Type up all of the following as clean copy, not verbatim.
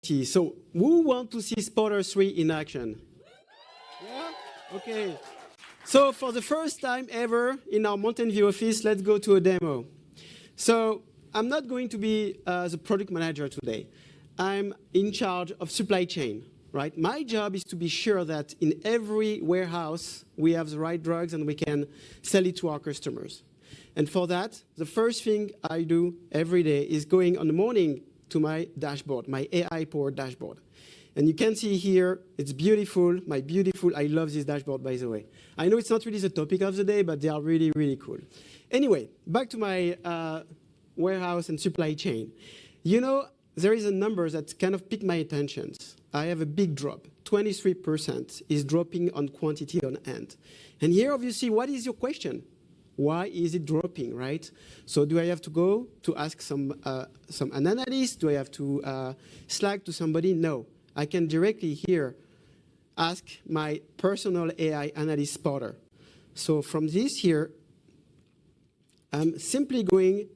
quantity. So who want to see Spotter 3 in action? Yeah? Okay. So for the first time ever in our Mountain View office, let's go to a demo. So I'm not going to be the product manager today. I'm in charge of supply chain, right? My job is to be sure that in every warehouse, we have the right drugs and we can sell it to our customers. And for that, the first thing I do every day is going on the morning to my dashboard, my AI-powered dashboard. And you can see here, it's beautiful, I love this dashboard, by the way. I know it's not really the topic of the day, but they are really, really cool. Anyway, back to my warehouse and supply chain. You know, there is a number that kind of piqued my attention. I have a big drop. 23% is dropping on quantity on hand. And here, obviously, what is your question? Why is it dropping, right? So do I have to go to ask some an analyst? Do I have to Slack to somebody? No. I can directly here ask my personal AI analyst Spotter. So from this here, I'm simply going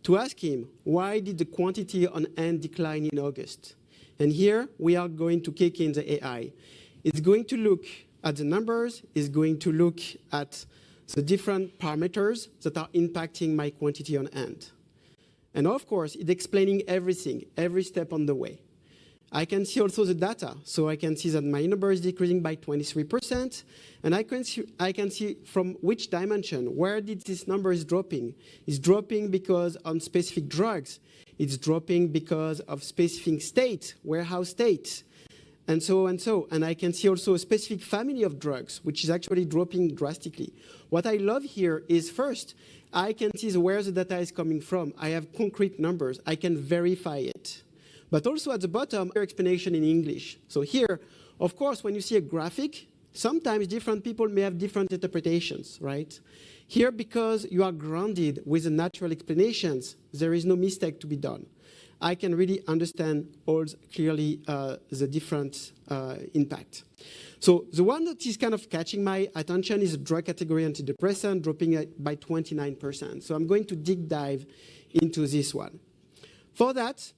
to ask him, why did the quantity on hand decline in August? And here we are going to kick in the AI. It's going to look at the numbers, it's going to look at the different parameters that are impacting my quantity on hand. And of course, it's explaining everything, every step on the way. I can see also the data. So I can see that my number is decreasing by 23%. And I can see from which dimension, where did this number is dropping. It's dropping because on specific drugs. It's dropping because of specific state, warehouse state, and so and so. And I can see also a specific family of drugs, which is actually dropping drastically. What I love here is first, I can see where the data is coming from. I have concrete numbers. I can verify it. But also at the bottom, explanation in English. So here, of course, when you see a graphic, sometimes different people may have different interpretations, right? Here, because you are grounded with the natural explanations, there is no mistake to be done. I can really understand all clearly the different impact. So the one that is kind of catching my attention is a drug category antidepressant, dropping by 29%. So I'm going to dive into this one. For that,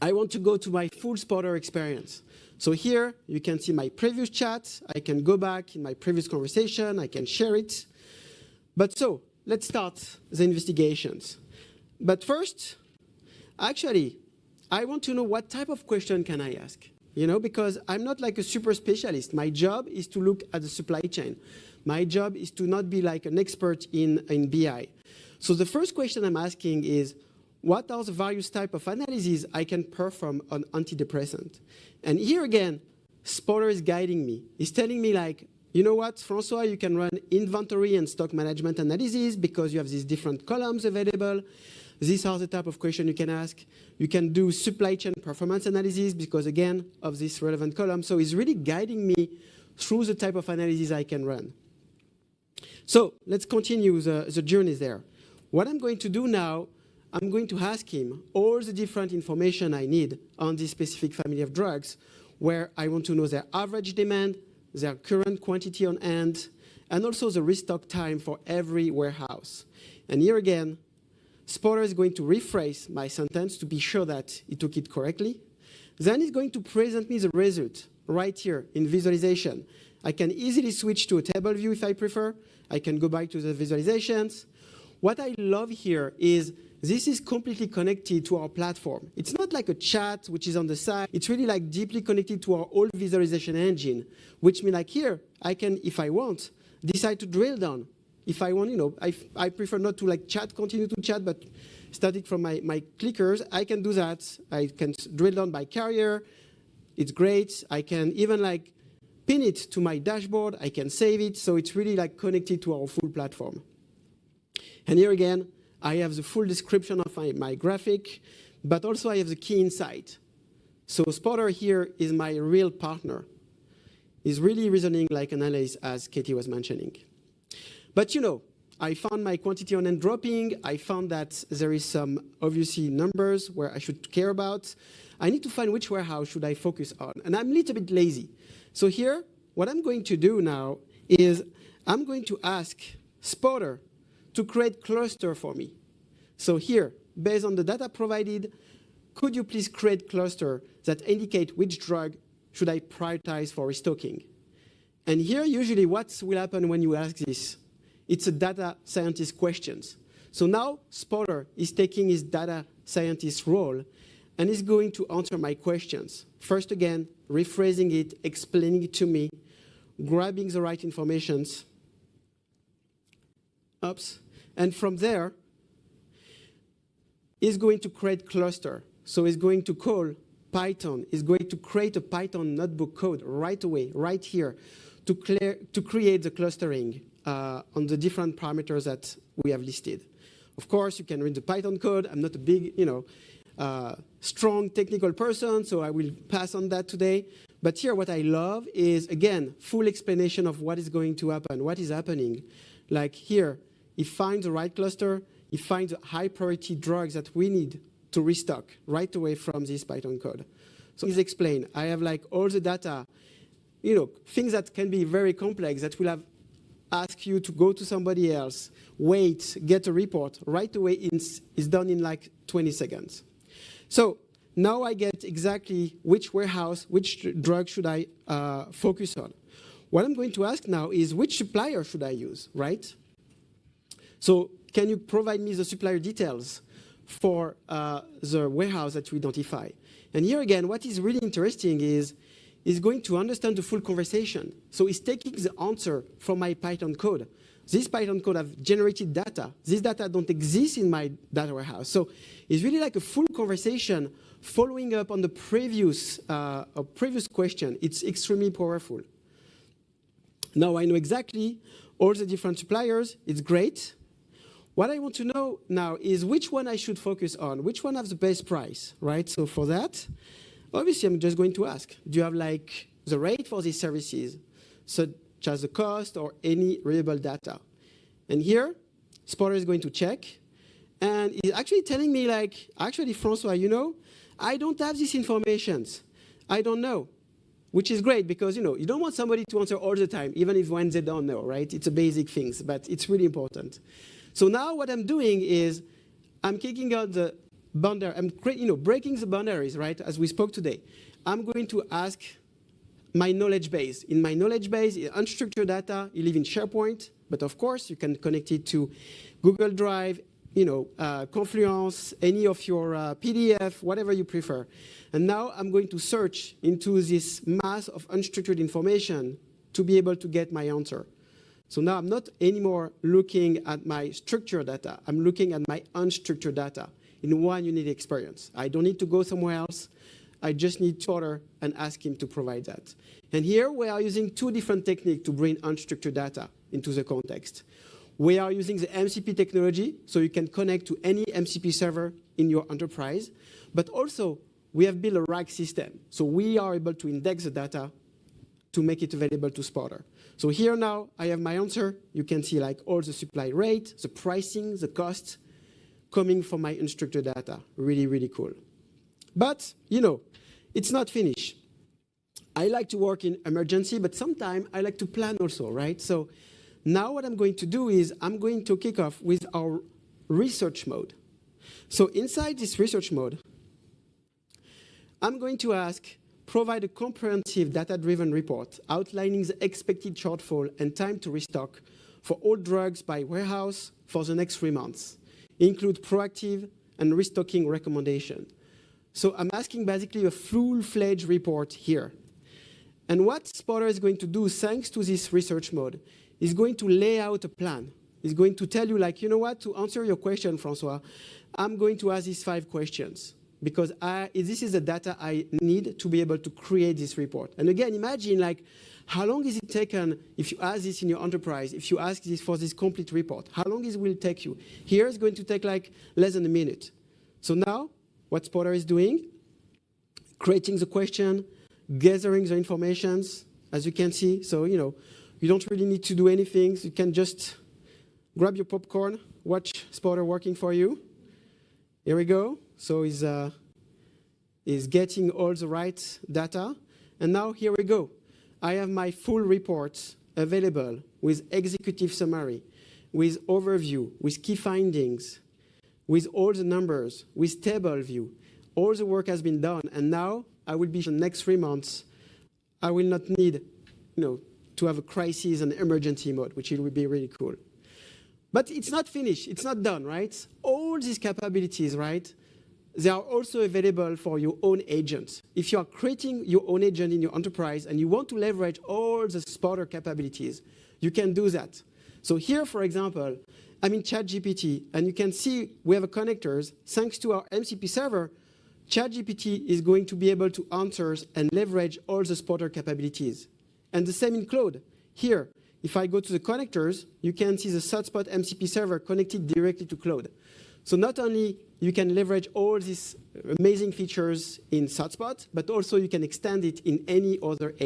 I want to go to my full Spotter experience. So here, you can see my previous chat. I can go back in my previous conversation. I can share it. But so, let's start the investigations. But first, actually, I want to know what type of question can I ask? You know, because I'm not like a super specialist. My job is to look at the supply chain. My job is to not be like an expert in BI. So the first question I'm asking is, what are the various types of analyses I can perform on antidepressant? And here again, Spotter is guiding me. He's telling me like, you know what, François, you can run inventory and stock management analysis because you have these different columns available. These are the type of question you can ask. You can do supply chain performance analysis because, again, of this relevant column. So he's really guiding me through the type of analysis I can run. So let's continue the journey there. What I'm going to do now, I'm going to ask him all the different information I need on this specific family of drugs, where I want to know their average demand, their current quantity on hand, and also the restock time for every warehouse. And here again, Spotter is going to rephrase my sentence to be sure that he took it correctly. Then he's going to present me the result right here in visualization. I can easily switch to a table view if I prefer. I can go back to the visualizations. What I love here is this is completely connected to our platform. It's not like a chat which is on the side. It's really like deeply connected to our old visualization engine, which means like here, I can, if I want, decide to drill down. If I want, you know, I prefer not to like continue to chat, but start it from my clickers. I can do that. I can drill down by carrier. It's great. I can even like pin it to my dashboard. I can save it. So it's really like connected to our full platform. And here again, I have the full description of my graphic, but also I have the key insight. So Spotter here is my real partner. He's really reasoning like an analyst, as Katie was mentioning. But you know, I found my quantity on hand dropping. I found that there is some, obviously, numbers where I should care about. I need to find which warehouse should I focus on. And I'm a little bit lazy. So here, what I'm going to do now is I'm going to ask Spotter to create cluster for me. So here, based on the data provided, could you please create cluster that indicate which drug should I prioritize for restocking? And here, usually, what will happen when you ask this? It's a data scientist questions. So now Spotter is taking his data scientist role and is going to answer my questions. First, again, rephrasing it, explaining it to me, grabbing the right informations. Oops. And from there, is going to create cluster. So it's going to call Python. It's going to create a Python notebook code right away, right here, to create the clustering on the different parameters that we have listed. Of course, you can read the Python code. I'm not a big, strong technical person, so I will pass on that today. But here, what I love is, again, full explanation of what is going to happen, what is happening. Like here, it finds the right cluster. It finds the high priority drugs that we need to restock right away from this Python code. So please explain. I have like all the data, things that can be very complex that will have ask you to go to somebody else, wait, get a report. Right away, it's done in like 20 seconds. So now I get exactly which warehouse, which drug should I focus on. What I'm going to ask now is which supplier should I use, right? So can you provide me the supplier details for the warehouse that you identify? And here again, what is really interesting is going to understand the full conversation. So it's taking the answer from my Python code. This Python code have generated data. This data don't exist in my data warehouse. So it's really like a full conversation following up on the previous question. It's extremely powerful. Now I know exactly all the different suppliers. It's great. What I want to know now is which one I should focus on, which one has the best price, right? So for that, obviously I'm just going to ask, do you have like the rate for these services, such as the cost or any reliable data? And here, Spotter is going to check, and he's actually telling me like, actually, François, I don't have these informations. I don't know, which is great because, you don't want somebody to answer all the time, even if when they don't know, right? It's a basic things, but it's really important. So now what I'm doing is I'm kicking out the boundary. I'm breaking the boundaries, right, as we spoke today. I'm going to ask my knowledge base. In my knowledge base, unstructured data, you live in SharePoint, but of course you can connect it to Google Drive, Confluence, any of your PDF, whatever you prefer. And now I'm going to search into this mass of unstructured information to be able to get my answer. So now I'm not anymore looking at my structured data. I'm looking at my unstructured data in one unique experience. I don't need to go somewhere else. I just need to order and ask him to provide that. And here we are using two different techniques to bring unstructured data into the context. We are using the MCP technology, so you can connect to any MCP server in your enterprise. But also, we have built a RAG system. So we are able to index the data to make it available to Spotter. So here now, I have my answer. You can see like all the supply rate, the pricing, the cost coming from my unstructured data. Really, really cool. But, it's not finished. I like to work in emergency, but sometimes I like to plan also, right? So now what I'm going to do is I'm going to kick off with our research mode. So inside this research mode, I'm going to ask, provide a comprehensive data-driven report outlining the expected shortfall and time to restock for all drugs by warehouse for the next 3 months. Include proactive and restocking recommendation. So I'm asking basically a full-fledged report here. And what Spotter is going to do, thanks to this research mode, is going to lay out a plan. It's going to tell you, like, to answer your question, François, I'm going to ask these 5 questions. Because this is the data I need to be able to create this report. And again, imagine like how long is it taken if you ask this in your enterprise, if you ask this for this complete report, how long it will take you? Here it's going to take like less than a minute. So now what Spotter is doing, creating the question, gathering the information, as you can see. So, you don't really need to do anything. You can just grab your popcorn, watch Spotter working for you. Here we go. So he's getting all the right data. And now here we go. I have my full report available with executive summary, with overview, with key findings, with all the numbers, with table view. all the work has been done, and now I will be the next 3 months, I will not need, to have a crisis and emergency mode, which it would be really cool. But it's not finished. It's not done, right? All these capabilities, right? They are also available for your own agents. If you are creating your own agent in your enterprise and you want to leverage all the spotter capabilities, you can do that. So here, for example, I'm in ChatGPT, and you can see we have a connectors. Thanks to our MCP server, ChatGPT is going to be able to answer and leverage all the spotter capabilities. And the same in Claude. Here, if I go to the connectors, you can see the ThoughtSpot MCP server connected directly to Claude. So not only you can leverage all these amazing features in ThoughtSpot, but also you can extend it in any other agent.